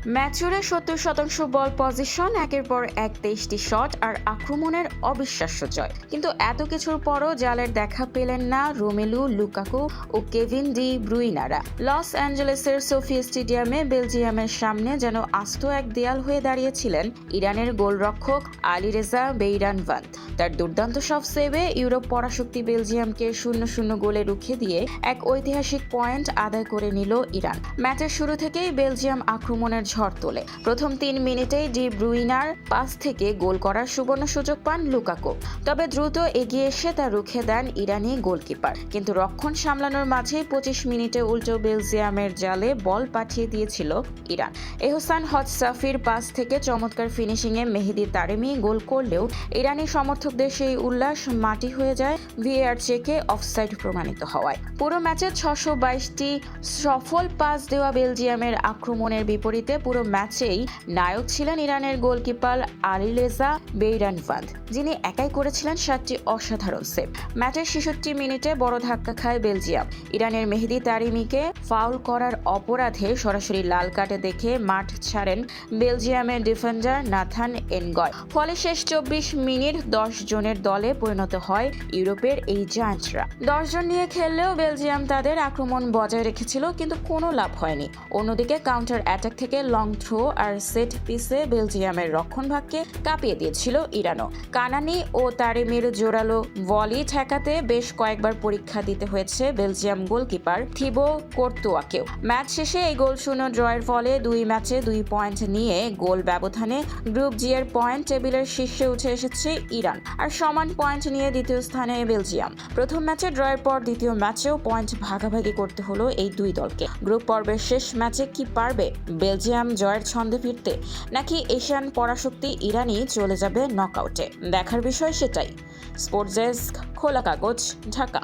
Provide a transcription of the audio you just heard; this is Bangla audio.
ম্যাচ জুড়ে ৭০% বল পজিশন, একের পর এক ২৩টি শট আর আক্রমণের অবিশ্বাস্য জয়। কিন্তু এত কিছুর পরও জালের দেখা পেলেন না রোমেলু লুকাকু ও কেভিন ডি ব্রুইনারা। লস অ্যাঞ্জেলেসের সোফি স্টেডিয়ামে বেলজিয়ামের সামনে যেন আস্ত এক দেয়াল হয়ে দাঁড়িয়েছিলেন ইরানের গোলরক্ষক আলীরেজা বেইরানভান্দ। তার দুর্দান্ত সব সেভে ইউরোপ পরাশক্তি বেলজিয়ামকে 0-0 গোলে রুখে দিয়ে এক ঐতিহাসিক পয়েন্ট আদায় করে নিল ইরান। ম্যাচের শুরু থেকেই বেলজিয়াম আক্রমণের ঝড় তোলে। প্রথম ৩ মিনিটেই ডি ব্রুইনার পাস থেকে গোল করার সুবর্ণ সুযোগ পান লুকাকু, তবে দ্রুত এগিয়ে এসে তা রুখে দেন ইরানি গোলকিপার। কিন্তু রক্ষণ সামলানোর মাঝেই ২৫ মিনিটে উল্টো বেলজিয়ামের জালে বল পাঠিয়ে দিয়েছিল ইরান। এহসান হজসাফির পাস থেকে চমৎকার ফিনিশিংয়ে মেহেদি তারেমি গোল করলেও ইরানি সমর্থকদের সেই উল্লাস মাটি হয়ে যায় ভিএআর চেকে অফসাইড প্রমাণিত হওয়ায়। পুরো ম্যাচে ৬২২টি সফল পাস দেওয়া বেলজিয়ামের আক্রমণের বিপরীতে পুরো ম্যাচেই নায়ক ছিলেন ইরানের গোলকিপার আলীরেজা বেইরানভান্দ, যিনি একাই করেছিলেন ৭টি অসাধারণ সেভ। ম্যাচের ৬৬ মিনিটে বড় ধাক্কা খায় বেলজিয়াম। ইরানের মেহেদি তারিমিকে ফাউল করার অপরাধে সরাসরি লাল কার্ডে দেখে মাঠ ছাড়েন বেলজিয়ামের ডিফেন্ডার নাথান এনগয়। ফলে শেষ ২৪ মিনিট ১০ জনের দলে পরিণত হয় ইউরোপের এই জায়ান্টরা। ১০ জন নিয়ে খেললেও বেলজিয়াম তাদের আক্রমণ বজায় রেখেছিল, কিন্তু কোনো লাভ হয়নি। অন্যদিকে কাউন্টার অ্যাটাক থেকে লং থ্রো আর সেট পিসে বেলজিয়ামের রক্ষণভাগকে কাঁপিয়ে দিয়েছিল ইরানও। কানানি ও তারেমির জোরালো ভলি ঠেকাতে বেশ কয়েকবার পরীক্ষা দিতে হয়েছে বেলজিয়াম গোলকিপার থিবো কোর্তোয়াকেও। ম্যাচ শেষে এই গোলশূন্য ড্রয়ের ফলে ২ ম্যাচে ২ পয়েন্ট নিয়ে গোল ব্যবধানে গ্রুপ জি এর পয়েন্ট টেবিলের শীর্ষে উঠে এসেছে ইরান, আর সমান পয়েন্ট নিয়ে দ্বিতীয় স্থানে বেলজিয়াম। প্রথম ম্যাচে ড্রয়ের পর দ্বিতীয় ম্যাচেও পয়েন্ট ভাগাভাগি করতে হলো এই দুই দলকে। গ্রুপ পর্বের শেষ ম্যাচে কি পারবে বেলজিয়াম জয়ের ছন্দে ফিরতে, নাকি এশিয়ান পরাশক্তি ইরানই চলে যাবে নকআউটে? দেখার বিষয় সেটাই। স্পোর্টস ডেস্ক, খোলা কাগজ, ঢাকা।